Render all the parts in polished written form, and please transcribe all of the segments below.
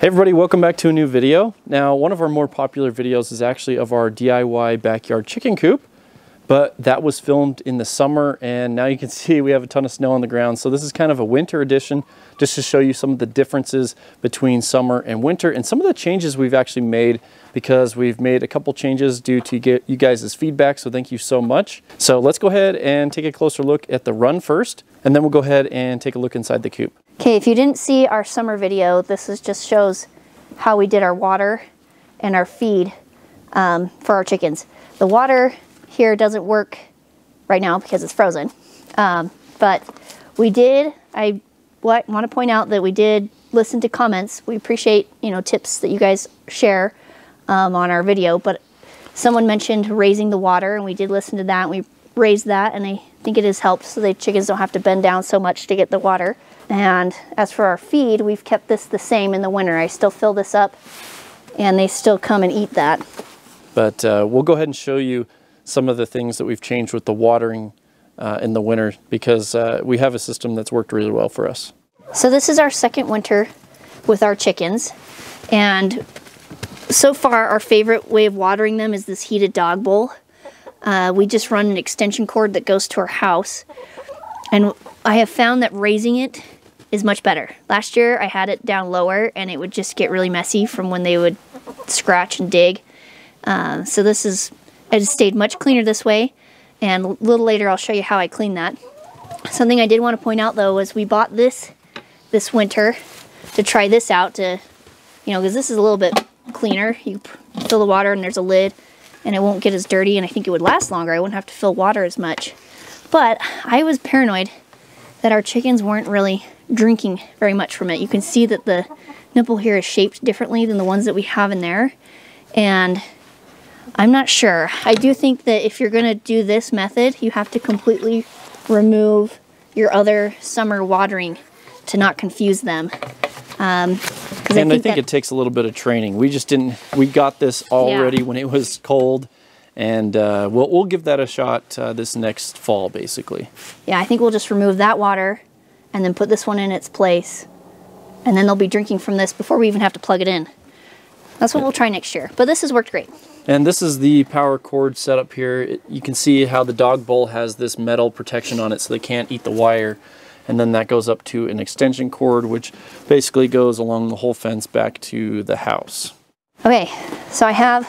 Hey everybody, welcome back to a new video. Now, one of our more popular videos is actually of our DIY backyard chicken coop, but that was filmed in the summer, and now you can see we have a ton of snow on the ground. So this is kind of a winter edition, just to show you some of the differences between summer and winter and some of the changes we've actually made, because we've made a couple changes due to you guys' feedback, so thank you so much. So let's go ahead and take a closer look at the run first, and then we'll go ahead and take a look inside the coop. Okay, if you didn't see our summer video, this is just shows how we did our water and our feed for our chickens. The water here doesn't work right now because it's frozen, but we did, I want to point out that we did listen to comments. We appreciate, tips that you guys share on our video, but someone mentioned raising the water, and we did listen to that, and we raised that, and I think it has helped so the chickens don't have to bend down so much to get the water. And as for our feed, we've kept this the same in the winter. I still fill this up, and they still come and eat that. But we'll go ahead and show you some of the things that we've changed with the watering in the winter, because we have a system that's worked really well for us. So this is our second winter with our chickens, and so far our favorite way of watering them is this heated dog bowl. We just run an extension cord that goes to our house, and I have found that raising it is much better. Last year I had it down lower, and it would just get really messy from when they would scratch and dig. So this is, it has stayed much cleaner this way, and a little later I'll show you how I clean that. Something I did want to point out though is we bought this winter to try this out, to, because this is a little bit cleaner. You fill the water and there's a lid, and it won't get as dirty, and I think it would last longer. I wouldn't have to fill water as much. But I was paranoid that our chickens weren't really drinking very much from it. You can see that the nipple here is shaped differently than the ones that we have in there, and I'm not sure. I do think that if you're going to do this method, you have to completely remove your other summer watering to not confuse them. And I think it takes a little bit of training. We got this already when it was cold, and we'll give that a shot this next fall, basically. Yeah, I think we'll just remove that water and then put this one in its place, and then they'll be drinking from this before we even have to plug it in. That's what we'll try next year, but this has worked great. And this is the power cord setup here. You can see how the dog bowl has this metal protection on it so they can't eat the wire, and then that goes up to an extension cord, which basically goes along the whole fence back to the house. Okay, so I have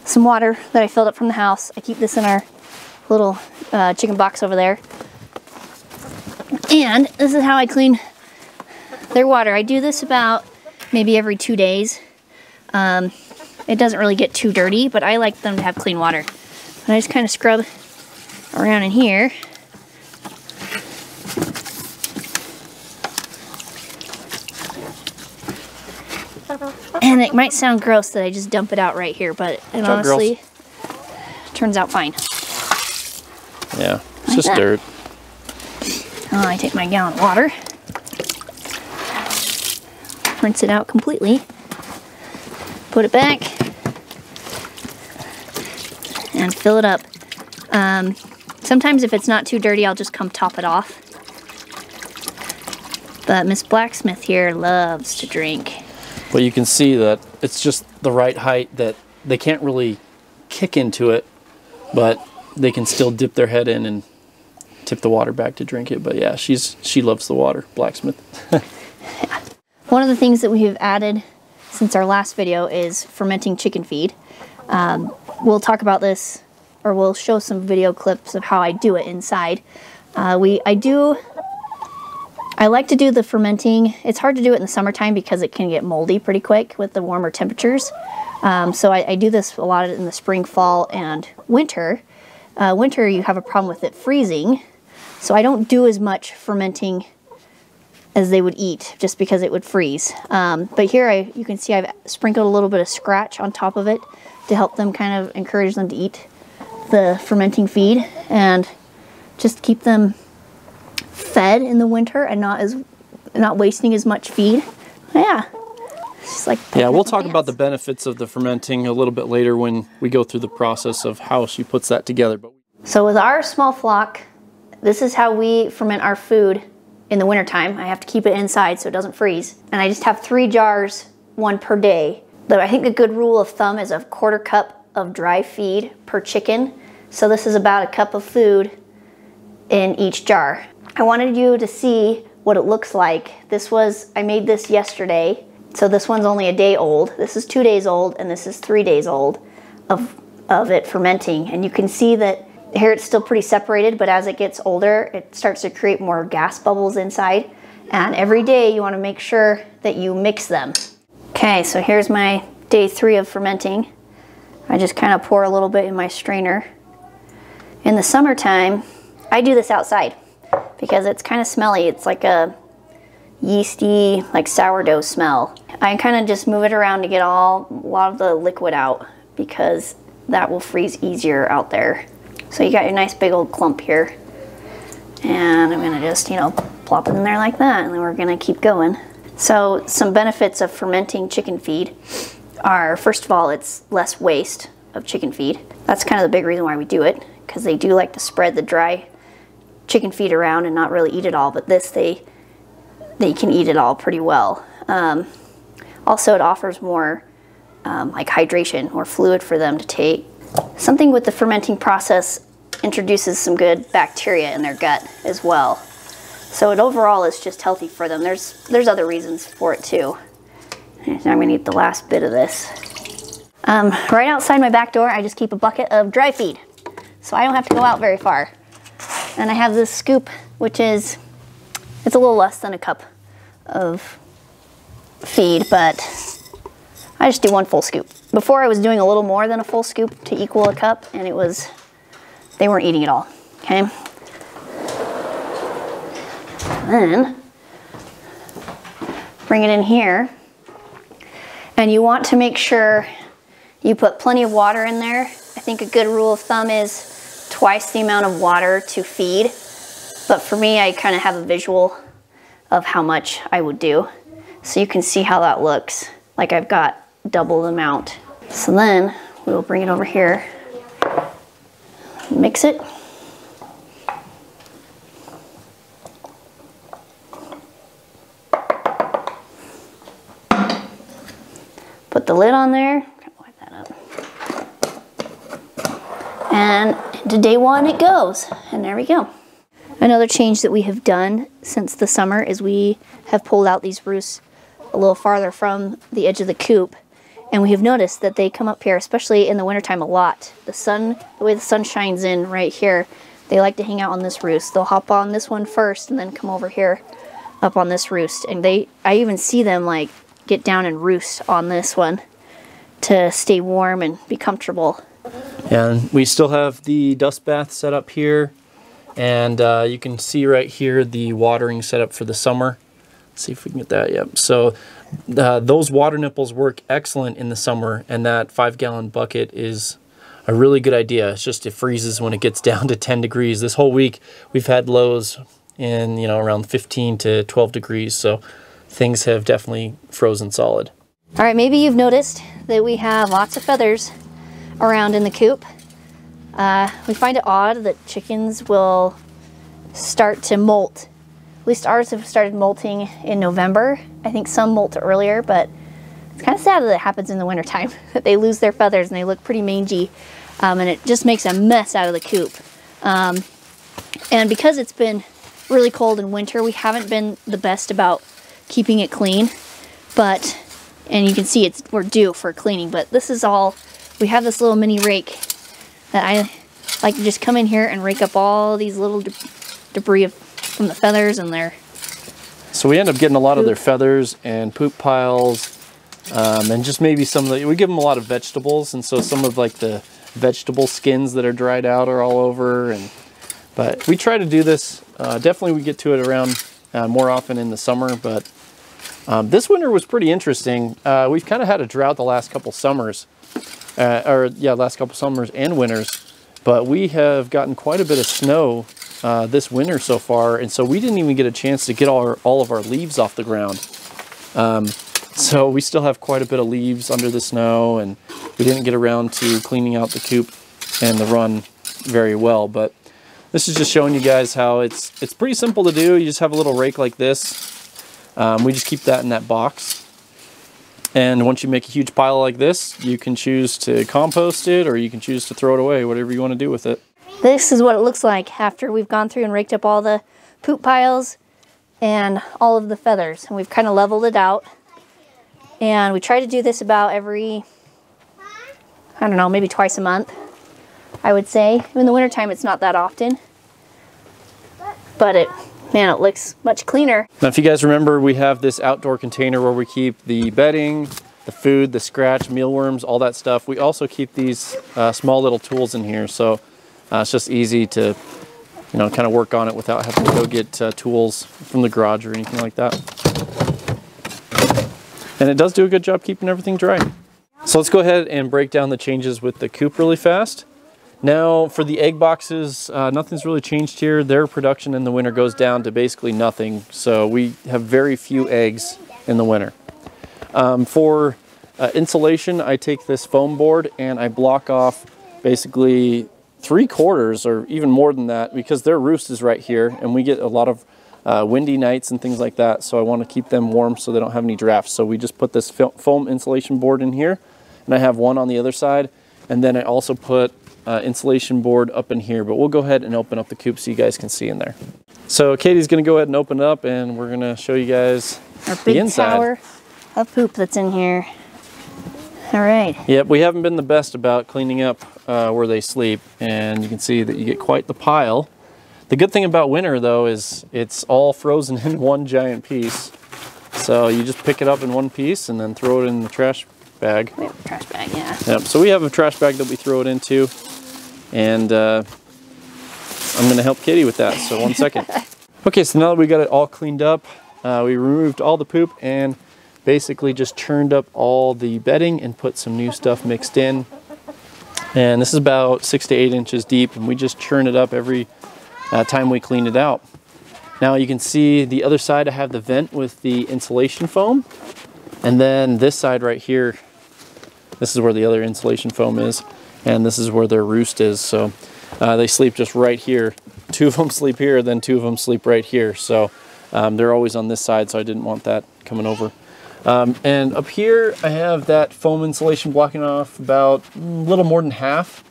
some water that I filled up from the house. I keep this in our little chicken box over there. And this is how I clean their water. I do this about maybe every 2 days. It doesn't really get too dirty, but I like them to have clean water. And I just kind of scrub around in here. And it might sound gross that I just dump it out right here, but it honestly turns out fine. Yeah, it's just dirt. I take my gallon of water, rinse it out completely, put it back, and fill it up. Sometimes if it's not too dirty, I'll just come top it off. But Miss Blacksmith here loves to drink. But you can see that it's just the right height, that they can't really kick into it, but they can still dip their head in and tip the water back to drink it. But yeah, she loves the water, Blacksmith. Yeah. One of the things that we have added since our last video is fermenting chicken feed. We'll talk about this, or we'll show some video clips of how I do it inside. I like to do the fermenting. It's hard to do it in the summertime because it can get moldy pretty quick with the warmer temperatures. So I do this a lot in the spring, fall, and winter. Winter, you have a problem with it freezing, so I don't do as much fermenting as they would eat, just because it would freeze. But here you can see I've sprinkled a little bit of scratch on top of it to help them, kind of encourage them to eat the fermenting feed and just keep them fed in the winter and not wasting as much feed. Yeah. Yeah, we'll talk about the benefits of the fermenting a little bit later when we go through the process of how she puts that together. So with our small flock, this is how we ferment our food in the wintertime. I have to keep it inside so it doesn't freeze. And I just have 3 jars one per day. I think a good rule of thumb is a 1/4 cup of dry feed per chicken. So this is about a cup of food in each jar. I wanted you to see what it looks like. I made this yesterday. So this one's only a day old. This is 2 days old, and this is 3 days old of it fermenting. And you can see that here it's still pretty separated, but as it gets older, it starts to create more gas bubbles inside. And every day you want to make sure that you mix them. Okay, so here's my day 3 of fermenting. I just kind of pour a little bit in my strainer. In the summertime, I do this outside because it's kind of smelly. It's like a yeasty, like sourdough smell. I kind of just move it around to get a lot of the liquid out because that will freeze easier out there. So you got your nice big old clump here. And I'm gonna just, plop it in there like that, and then we're gonna keep going. So some benefits of fermenting chicken feed are, first of all, it's less waste of chicken feed. That's kind of the big reason why we do it, because they do like to spread the dry chicken feed around and not really eat it all, but this, they can eat it all pretty well. Also, it offers more like hydration or fluid for them to take. Something with the fermenting process introduces some good bacteria in their gut as well. So it overall is just healthy for them. There's other reasons for it too. Now I'm gonna eat the last bit of this. Right outside my back door, I just keep a bucket of dry feed, so I don't have to go out very far. And I have this scoop, which it's a little less than a cup of feed, but I just do 1 full scoop. Before I was doing a little more than a full scoop to equal a cup, and they weren't eating it all, okay? Then, bring it in here, and you want to make sure you put plenty of water in there. I think a good rule of thumb is twice the amount of water to feed, but for me, I kind of have a visual of how much I would do. So you can see how that looks, like I've got double the amount. So then, we'll bring it over here, mix it. Put the lid on there, wipe that up. And to day 1 it goes, and there we go. Another change that we have done since the summer is we have pulled out these roosts a little farther from the edge of the coop, and we have noticed that they come up here, especially in the wintertime, a lot. The way the sun shines in right here, they like to hang out on this roost. They'll hop on this one first and then come over here up on this roost, and I even see them like get down and roost on this one to stay warm and be comfortable. And we still have the dust bath set up here, and you can see right here the watering set up for the summer. Let's see if we can get that. Yep. So those water nipples work excellent in the summer, and that 5-gallon bucket is a really good idea. It's just it freezes when it gets down to 10 degrees. This whole week we've had lows in around 15 to 12 degrees, so things have definitely frozen solid. All right, maybe you've noticed that we have lots of feathers around in the coop. We find it odd that chickens will start to molt. At least ours have started molting in November. I think some molt earlier, but it's kind of sad that it happens in the wintertime, that they lose their feathers and they look pretty mangy, and it just makes a mess out of the coop. And because it's been really cold in winter, we haven't been the best about keeping it clean, and you can see we're due for cleaning, but this is all, we have this little mini rake that I like to just come in here and rake up all these little debris from the feathers and their So we end up getting a lot poop. of their feathers and poop piles, and just maybe some of we give them a lot of vegetables, and so some of like the vegetable skins that are dried out are all over. But we try to do this, definitely we get to it around more often in the summer, but this winter was pretty interesting. We've kind of had a drought the last couple summers, last couple summers and winters, but we have gotten quite a bit of snow this winter so far, and so we didn't even get a chance to get all of our leaves off the ground. So we still have quite a bit of leaves under the snow, and we didn't get around to cleaning out the coop and the run very well, but this is just showing you guys how it's pretty simple to do. You just have a little rake like this. We just keep that in that box, And once you make a huge pile like this, you can choose to compost it or you can choose to throw it away, whatever you want to do with it. This is what it looks like after we've gone through and raked up all the poop piles and all of the feathers. And we've kind of leveled it out. And we try to do this about every, I don't know, maybe twice a month, I would say. In the wintertime, it's not that often. But man, it looks much cleaner. Now, if you guys remember, we have this outdoor container where we keep the bedding, the food, the scratch, mealworms, all that stuff. We also keep these small little tools in here. So it's just easy to, you know, kind of work on it without having to go get tools from the garage or anything like that. And it does do a good job keeping everything dry. So let's go ahead and break down the changes with the coop really fast. Now for the egg boxes, nothing's really changed here. Their production in the winter goes down to basically nothing. So we have very few eggs in the winter. For insulation, I take this foam board and I block off basically 3/4 or even more than that because their roost is right here and we get a lot of windy nights and things like that. So I want to keep them warm so they don't have any drafts. So we just put this foam insulation board in here and I have one on the other side. And then I also put insulation board up in here, but we'll go ahead and open up the coop so you guys can see in there. So Katie's going to go ahead and open it up and we're going to show you guys our big the inside. tower of poop that's in here. All right. Yep, we haven't been the best about cleaning up where they sleep, and you can see that you get quite the pile. The good thing about winter though is it's all frozen in one giant piece. So you just pick it up in one piece and then throw it in the trash bag. We have a trash bag, yeah. Yep, so we have a trash bag that we throw it into, and I'm gonna help Katie with that, so 1 second. Okay, so now that we got it all cleaned up, we removed all the poop and basically just churned up all the bedding and put some new stuff mixed in. And this is about 6 to 8 inches deep, and we just churn it up every time we clean it out. Now you can see the other side, I have the vent with the insulation foam, and then this side right here, this is where the other insulation foam is, and this is where their roost is. So they sleep just right here. 2 of them sleep here, then 2 of them sleep right here. So they're always on this side, so I didn't want that coming over. And up here I have that foam insulation blocking off about a little more than half,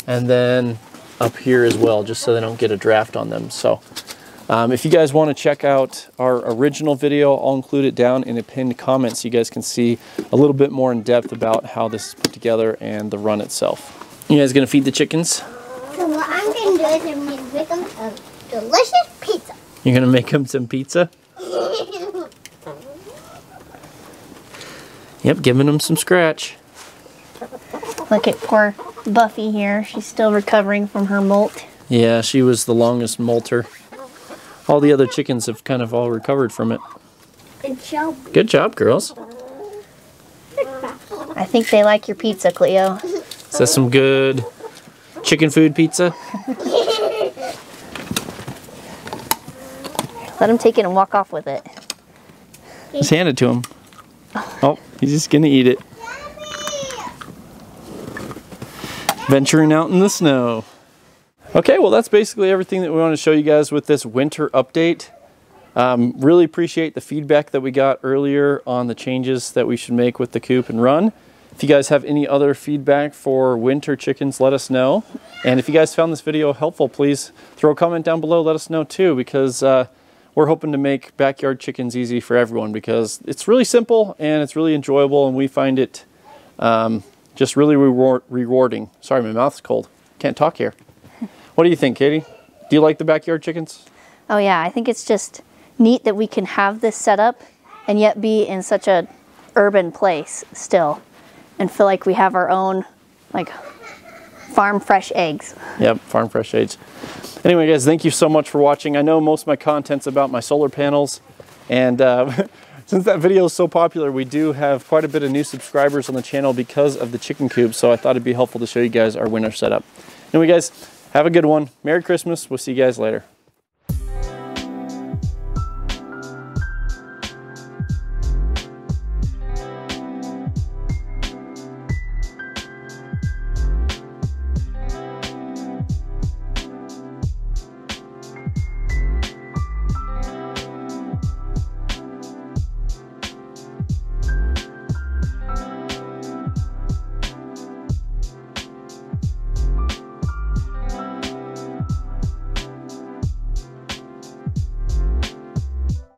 and then up here as well, just so they don't get a draft on them. So if you guys want to check out our original video, I'll include it down in a pinned comment so you guys can see a little bit more in depth about how this is put together and the run itself. You guys gonna feed the chickens? So what I'm gonna do is I'm gonna make them a delicious pizza. You're gonna make them some pizza? Yep, giving them some scratch. Look at poor Buffy here. She's still recovering from her molt. Yeah, she was the longest molter. All the other chickens have kind of all recovered from it. Good job. Good job, girls. I think they like your pizza, Cleo. Is that some good chicken food pizza? Let him take it and walk off with it. Just hand it to him. Oh, he's just gonna eat it. Venturing out in the snow. Okay, well that's basically everything that we want to show you guys with this winter update. Really appreciate the feedback that we got earlier on the changes that we should make with the coop and run. If you guys have any other feedback for winter chickens, let us know. And if you guys found this video helpful, please throw a comment down below, let us know too, because we're hoping to make backyard chickens easy for everyone, because it's really simple and it's really enjoyable, and we find it just really rewarding. Sorry, my mouth's cold. Can't talk here. What do you think, Katie? Do you like the backyard chickens? Oh yeah, I think it's just neat that we can have this set up and yet be in such a urban place still and feel like we have our own like farm fresh eggs. Yep, farm fresh eggs. Anyway guys, thank you so much for watching. I know most of my content's about my solar panels, and since that video is so popular, we do have quite a bit of new subscribers on the channel because of the chicken coop, so I thought it'd be helpful to show you guys our winter setup. Anyway guys, have a good one. Merry Christmas. We'll see you guys later.